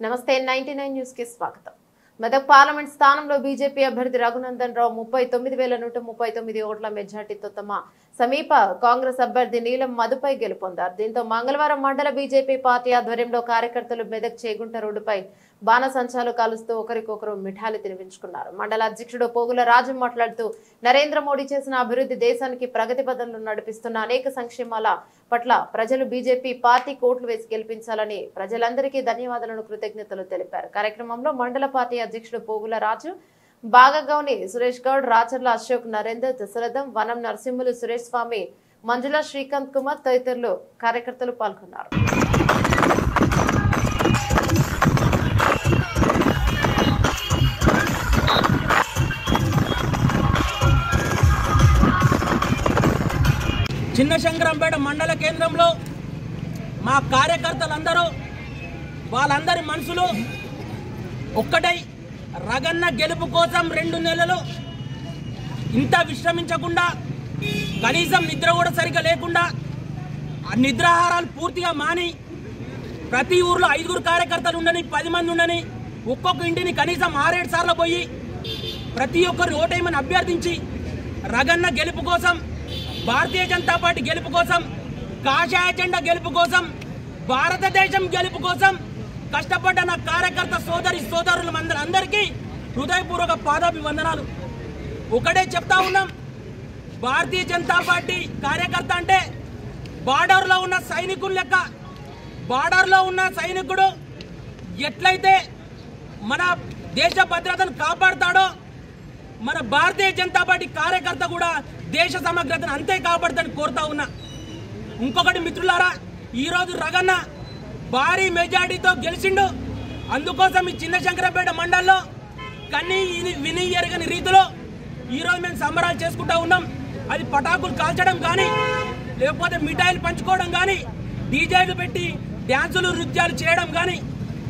నమస్తే 99 న్యూస్ కి స్వాగతం. మెదక్ పార్లమెంట్ స్థానంలో బీజేపీ అభ్యర్థి రఘునందన్ రావు 39,139 ఓట్ల మెజార్టీతో తమ సమీప కాంగ్రెస్ అభ్యర్థి నీలం మధుపై గెలుపొందారు. దీంతో మంగళవారం మండల బీజేపీ పార్టీ ఆధ్వర్యంలో కార్యకర్తలు మెదక్ చేగుంట రోడ్డుపై బాణసంచాలు కాలుస్తూ ఒకరికొకరు మిఠాయిలు తినిపించుకున్నారు. మండల అధ్యక్షుడు పోగుల రాజు మాట్లాడుతూ నరేంద్ర మోడీ చేసిన అభివృద్ధి దేశానికి ప్రగతి పథంలో నడిపిస్తున్న అనేక సంక్షేమాల పట్ల ప్రజలు బీజేపీ పార్టీ కోట్లు వేసి గెలిపించాలని ప్రజలందరికీ ధన్యవాదాలను కృతజ్ఞతలు తెలిపారు. కార్యక్రమంలో మండల పార్టీ అధ్యక్షుడు పోగుల రాజు, బాగగౌని సురేష్ గౌడ్, రాచర్ల అశోక్, నరేందర్, దశరథం, వనం నరసింహులు, సురేష్ స్వామి, మంజుల, శ్రీకాంత్ కుమార్ తదితరులు కార్యకర్తలు పాల్గొన్నారు. చిన్నశంకరంపేట మండల కేంద్రంలో మా కార్యకర్తలందరూ వాళ్ళందరి మనసులు ఒక్కటై రగన్న గెలుపు కోసం 2 నెలలు ఇంత విశ్రమించకుండా, కనీసం నిద్ర కూడా సరిగ్గా లేకుండా, నిద్రాహారాలు పూర్తిగా మాని, ప్రతి ఊర్లో 5 కార్యకర్తలు ఉండని, 10 మంది ఉండని, ఒక్కొక్క ఇంటిని కనీసం 6-7 సార్లు పోయి ప్రతి ఒక్కరు ఓటేయమని అభ్యర్థించి రగన్న గెలుపు కోసం, భారతీయ జనతా పార్టీ గెలుపు కోసం, కాషాయ జెండా గెలుపు కోసం, భారతదేశం గెలుపు కోసం కష్టపడ్డ నా కార్యకర్త సోదరులు అందరికీ హృదయపూర్వక పాదాభివందనాలు. ఒకటే చెప్తా ఉన్నాం, భారతీయ జనతా పార్టీ కార్యకర్త అంటే బార్డర్లో ఉన్న సైనికులు లెక్క. బార్డర్లో ఉన్న సైనికుడు ఎట్లయితే మన దేశ భద్రతను కాపాడుతాడో, మన భారతీయ జనతా పార్టీ కార్యకర్త కూడా దేశ సమగ్రతను అంతే కాపాడుతాడని కోరుతా ఉన్నా. ఇంకొకటి మిత్రులారా, ఈరోజు రగన్న భారీ మెజార్టీతో గెలిచిండు. అందుకోసం ఈ చిన్నశంకరంపేట మండలంలో కన్నీ విని ఎరగని రీతిలో ఈరోజు మేము సంబరాలు చేసుకుంటా ఉన్నాం. అది పటాకులు కాల్చడం కానీ, లేకపోతే మిఠాయిలు పంచుకోవడం కానీ, డీజేలు పెట్టి డ్యాన్సులు నృత్యాలు చేయడం కానీ,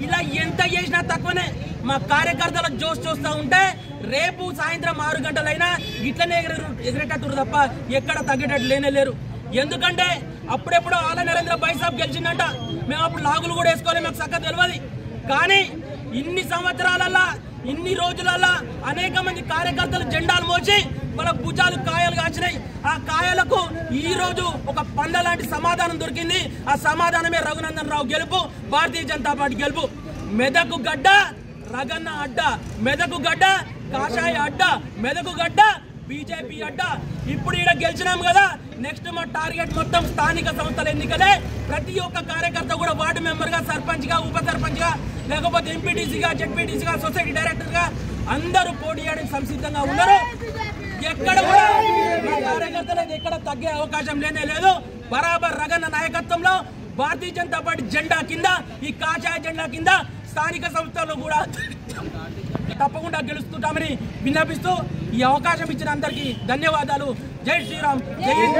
ఇలా ఎంత చేసినా తక్కువనే. మా కార్యకర్తల జోష్ చూస్తూ ఉంటే రేపు సాయంత్రం 6 గంటలైనా ఇట్లనే ఎగిరేటట్టు తప్ప ఎక్కడ తగ్గేటట్టు లేనేలేరు. ఎందుకంటే అప్పుడెప్పుడు ఆల నరేంద్ర బైసాబ్ గెలిచిందంట. మేము అప్పుడు లాగులు కూడా వేసుకోవాలి, మాకు చక్కగా తెలియదు. కానీ ఇన్ని సంవత్సరాలల్లా, ఇన్ని రోజులల్లా అనేక మంది కార్యకర్తలు జెండాలు మోసి వాళ్ళ భుజాలు కాయలు కాచినాయి. ఆ కాయలకు ఈ రోజు ఒక పండ్ల లాంటి సమాధానం దొరికింది. ఆ సమాధానమే రఘునందన్ రావు గెలుపు, భారతీయ జనతా పార్టీ గెలుపు. మెదకు గడ్డ రగన్న అడ్డ, మెదకు గడ్డ కాషాయ అడ్డ, మెదకు గడ్డ బీజేపీ అడ్డ. ఇప్పుడు ఈడ గెలిచినాం కదా, నెక్స్ట్ మా టార్గెట్ మొత్తం స్థానిక సంస్థల ఎన్నికలే. ప్రతి ఒక్క కార్యకర్త కూడా వార్డు మెంబర్గా, సర్పంచ్గా, ఉప సర్పంచ్గా, లేకపోతే ఎంపీటీసీగా, జెడ్పీటీసీగా, సొసైటీ డైరెక్టర్గా అందరూ పోటీ చేయడానికి సంసిద్ధంగా ఉన్నారు. ఎక్కడ కూడా మా కార్యకర్తలకు ఎక్కడ తగ్గే అవకాశం లేనే లేదు. బరాబర్ రగన్న నాయకత్వంలో భారతీయ జనతా పార్టీ జెండా కింద, ఈ కాషాయ జెండా కింద స్థానిక సంస్థల్లో కూడా తప్పకుండా గెలుస్తుంటామని విన్నపిస్తూ ఈ అవకాశం ఇచ్చిన అందరికీ ధన్యవాదాలు. జై శ్రీరామ్, జై హింద్.